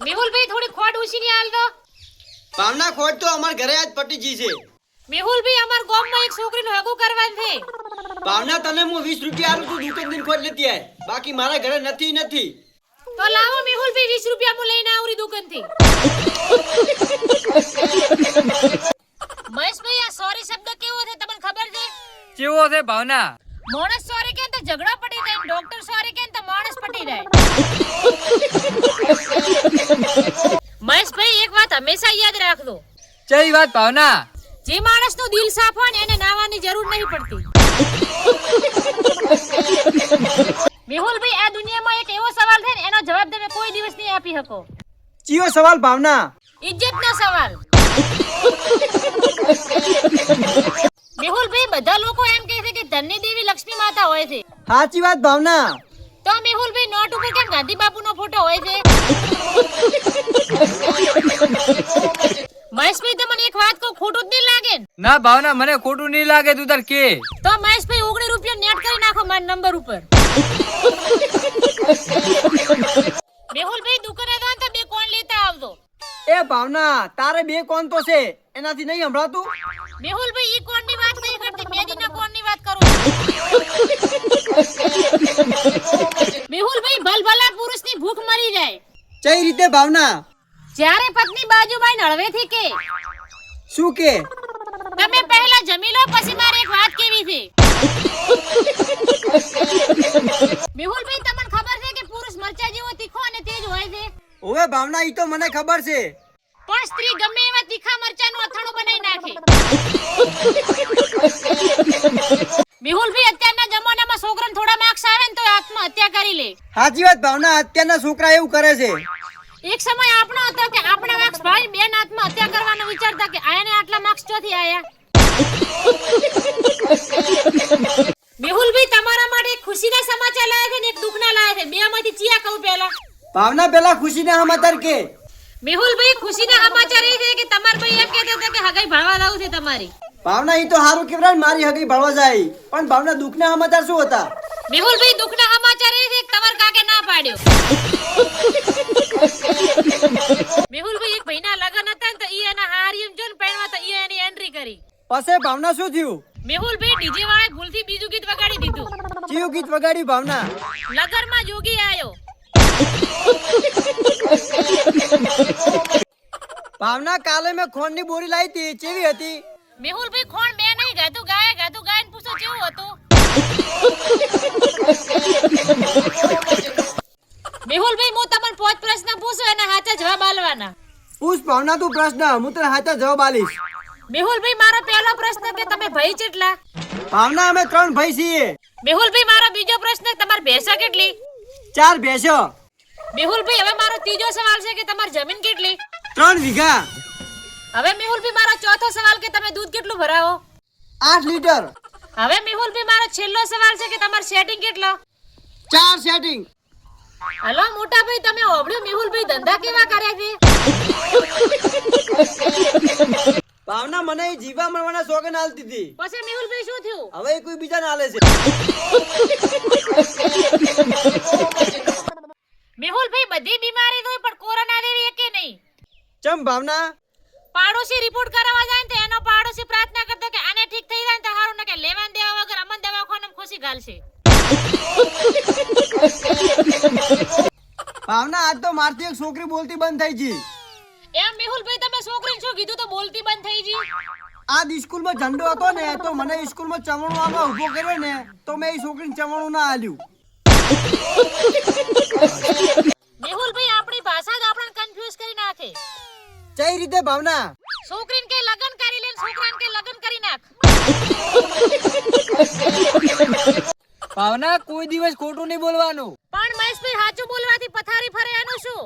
મેહુલભાઈ થોડી ખોટ ઉછીની હાલ દો. ભાવના ખોટ તો અમાર ઘરે આજ પટી જી છે. મેહુલભાઈ અમાર ગામમાં એક છોકરીનું હગું કરવાનું છે. ભાવના તને હું 20 રૂપિયા આલું તું દુકાન દિન ખોટ લેતી આય. બાકી મારા ઘરે નથી. તો લાવો મેહુલભાઈ 20 રૂપિયા હું લઈને આવરી દુકાનથી. મહેશભાઈ આ સોરી શબ્દ કેવો છે તમને ખબર છે? કેવો છે ભાવના? માણસ સોરી કે તો ઝઘડો પડી જાય, ડોક્ટર સોરી કે તો માણસ પટી જાય. મહેશભાઈ એક વાત હંમેશા યાદ રાખજો. કઈ વાત ભાવના? જે માણસનું દિલ સાફ હોય ને એને નાવાની જરૂર નહીં પડતી. મેહુલભાઈ આ દુનિયામાં એક એવો સવાલ છે ને એનો જવાબ તમે કોઈ દિવસ નહીં આપી શકો. ચિયો સવાલ ભાવના? ઇજ્જતનો સવાલ. મેહુલભાઈ બધા લોકો એમ કહે છે કે ધનની દેવી લક્ષ્મી માતા હોય છે. સાચી વાત ભાવના. તો મેહુલભાઈ નોટ ઉપર કેમ ગાંધી બાપુનો ફોટો હોય છે? મહેશભાઈ તમને એક વાત કહું, ખોટું જ નહીં લાગે ને? ના ભાવના મને ખોટું નહીં લાગે, તું તાર કે. તો મહેશભાઈ 19 રૂપિયા નેટ કરી નાખો મારા નંબર ઉપર. મેહુલભાઈ દુકાને જાઓ તો બે કોણ લેતા આવજો. એ ભાવના તારે બે કોણ તો છે એનાથી નહીં સંભળાતું? મેહુલભાઈ ઈ કોણની વાત નહીં કરતી, મેદીના કોણની વાત કરું. મેહુલભાઈ ભલભલા પુરુષની ભૂખ મરી જાય. કઈ રીતે ભાવના? જ્યારે પત્ની બાજુમાં હળવેથી કે શું કે? તમે પહેલા જમી લો પછી મારે એક વાત કેવી છે. મેહુલભાઈ તમને ખબર છે કે પુરુષ મરચા જેવો તીખો અને તેજ હોય છે? ઓવે ભાવના ઈ તો મને ખબર છે. પણ સ્ત્રી ગમે એવા તીખા મરચાનું અથાણું બનાવી નાખે. મેહુલભાઈ અત્યારના જમાનામાં છોકરાને થોડા માર્ક્સ આવે ને તો આત્મહત્યા કરી લે. સાચી વાત ભાવના, અત્યારના છોકરા એવું કરે છે. એક સમય આપણો હતો કે આપણે માર્ક્સ ભાઈ બેન આત્મહત્યા કરવાનો વિચારતા કે આને આટલા માર્ક્સ ચોથી આયા. મેહુલભાઈ તમારા માટે ખુશીના સમાચાર લાયા છે ને એક દુઃખના લાયા છે. બેમાંથી ચિયા કહું પહેલા? ભાવના પેલા ખુશીના સમાચાર કે. મેહુલભાઈ ખુશીના સમાચાર એ છે કે તમાર ભાઈ એમ કહેતા હતા કે હગાઈ ભાળવા લાવું છે તમારી. ભાવના ઈ તો હારું કેવરાય મારી હગી ભળવા જાય. પણ ભાવના દુઃખના સમાચાર શું હતા? મેહુલભાઈ દુઃખના સમાચાર એ છે કે તમાર કાકે ના પાડ્યો. મેહુલભાઈ એક ભાઈના લગન હતા ને તો ઈ એના હારીમ જોન પહેરવા તો ઈ એની એન્ટ્રી કરી. પછી ભાવના શું થયું? મેહુલભાઈ ડીજે વાળે ભૂલથી બીજું ગીત વગાડી દીધું. કયું ગીત વગાડ્યું ભાવના? લગરમાં જોગી આયો. ભાવના કાલે મેં ખોણની બોરી લાવી હતી, કેવી હતી? મેહુલભાઈ ખોણ મેં નહીં ગાતું ગાયને પૂછો કેવું હતું. મેહુલભાઈ હું તમને 5 પ્રશ્ન પૂછું એના સાચા જવાબ આલવાના. પૂછ ભાવના તું પ્રશ્ન, હું તને સાચા જવાબ આલીશ. મેહુલભાઈ મારો પહેલો પ્રશ્ન કે તમે ભાઈ કેટલા? ભાવના અમે 3 ભાઈ છીએ. મેહુલભાઈ મારો બીજો પ્રશ્ન તમારી ભેંસો કેટલી? 4 ભેંસો. મેહુલભાઈ હવે મારો ત્રીજો સવાલ છે કે તમારી જમીન કેટલી? 3 વીઘા. હવે મેહુલભાઈ મારો ચોથો સવાલ કે તમે દૂધ કેટલું ભરાવો? 8 લીટર. હવે મેહુલભાઈ મારો છેલ્લો સવાલ છે કે તમારું સેટિંગ કેટલો? 4 સેટિંગ. હલો મોટા ભાઈ તમે ઓબળ્યો મેહુલભાઈ ધંધા કેવા કર્યા છે? ભાવના મને ઈ જીવા મળવાના સોગન આલતી હતી. પછી મેહુલભાઈ શું થયું? હવે કોઈ બીજાને આલે છે. મેહુલભાઈ બધી બીમારી હોય પણ કોરોના જેવી એકે નહીં. ચમ ભાવના? પાડોશી રિપોર્ટ કરાવવા જાય ને તો એનો પાડોશી પ્રાર્થના કરતો કે આને ઠીક થઈ જાય ને તો હારું ને કે લેવાન દેવા વગર અમન દવાખાનામાં ખુશી ગાલશે. ભાવના આજ તો મારથી એક છોકરી બોલતી બંધ થઈ ગઈ. એમ મેહુલભાઈ તમે છોકરીને શું કીધું તો બોલતી બંધ થઈ ગઈ? આ સ્કૂલમાં ઝંડો હતો ને તો મને સ્કૂલમાં ચમણું આમાં ઊભો કર્યો ને તો મેં એ છોકરીને ચમણું ના આલ્યું. મેહુલભાઈ આપણી ભાષા જ આપણને કન્ફ્યુઝ કરી નાખે. કઈ રીતે ભાવના? છોકરીને કે લગન કરી લે છોકરાને કે લગન કરી નાખ. ભાવના કોઈ દિવસ ખોટું નહીં બોલવાનું. પણ મહેશભાઈ સાચું બોલવાથી પથારી ફરે એનું શું?